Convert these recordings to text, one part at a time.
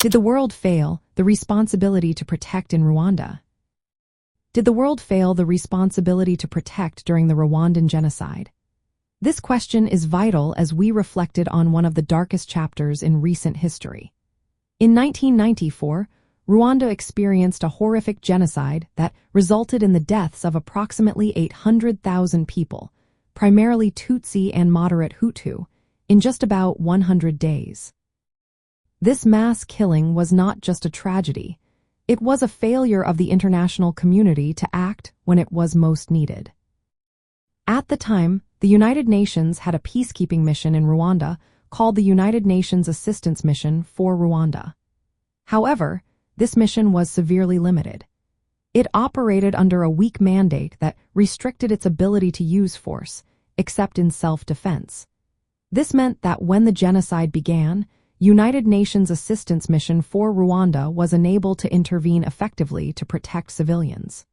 Did the world fail the responsibility to protect in Rwanda? Did the world fail the responsibility to protect during the Rwandan genocide? This question is vital as we reflected on one of the darkest chapters in recent history. In 1994, Rwanda experienced a horrific genocide that resulted in the deaths of approximately 800,000 people, primarily Tutsi and moderate Hutu, in just about 100 days. This mass killing was not just a tragedy. It was a failure of the international community to act when it was most needed. At the time, the United Nations had a peacekeeping mission in Rwanda called the United Nations Assistance Mission for Rwanda. However, this mission was severely limited. It operated under a weak mandate that restricted its ability to use force, except in self-defense. This meant that when the genocide began, United Nations Assistance Mission for Rwanda was unable to intervene effectively to protect civilians.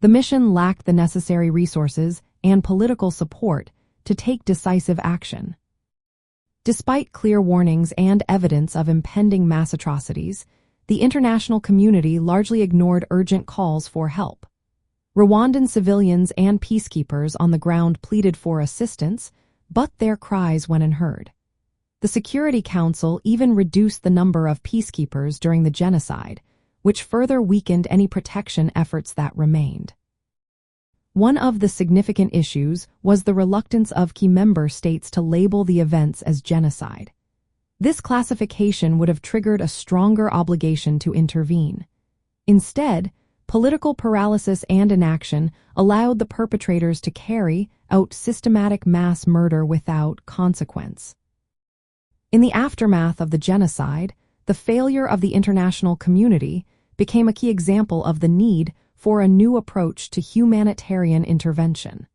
The mission lacked the necessary resources and political support to take decisive action. Despite clear warnings and evidence of impending mass atrocities, the international community largely ignored urgent calls for help. Rwandan civilians and peacekeepers on the ground pleaded for assistance, but their cries went unheard. The Security Council even reduced the number of peacekeepers during the genocide, which further weakened any protection efforts that remained. One of the significant issues was the reluctance of key member states to label the events as genocide. This classification would have triggered a stronger obligation to intervene. Instead, political paralysis and inaction allowed the perpetrators to carry out systematic mass murder without consequence. In the aftermath of the genocide, the failure of the international community became a key example of the need for a new approach to humanitarian intervention.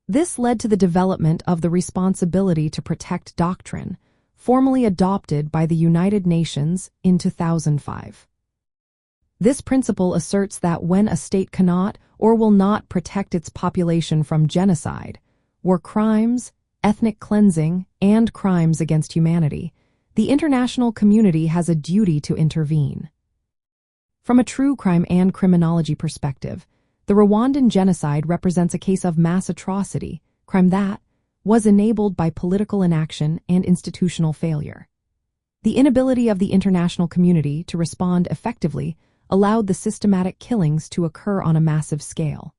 This led to the development of the responsibility to protect doctrine, formally adopted by the United Nations in 2005. This principle asserts that when a state cannot or will not protect its population from genocide, war crimes, ethnic cleansing, and crimes against humanity, the international community has a duty to intervene. From a true crime and criminology perspective, the Rwandan genocide represents a case of mass atrocity, crime that was enabled by political inaction and institutional failure. The inability of the international community to respond effectively allowed the systematic killings to occur on a massive scale.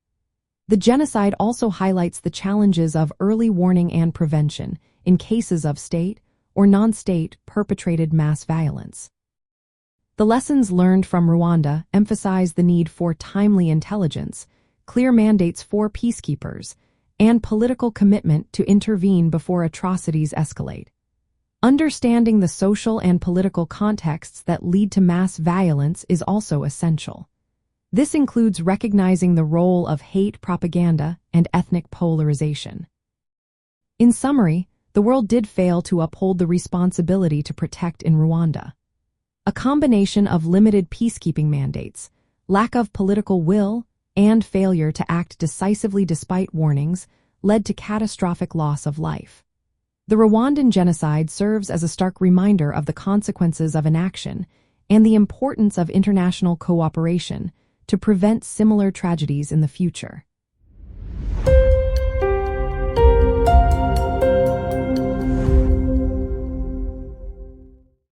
The genocide also highlights the challenges of early warning and prevention in cases of state or non-state perpetrated mass violence. The lessons learned from Rwanda emphasize the need for timely intelligence, clear mandates for peacekeepers, and political commitment to intervene before atrocities escalate. Understanding the social and political contexts that lead to mass violence is also essential. This includes recognizing the role of hate propaganda and ethnic polarization. In summary, the world did fail to uphold the responsibility to protect in Rwanda. A combination of limited peacekeeping mandates, lack of political will, and failure to act decisively despite warnings led to catastrophic loss of life. The Rwandan genocide serves as a stark reminder of the consequences of inaction and the importance of international cooperation to prevent similar tragedies in the future.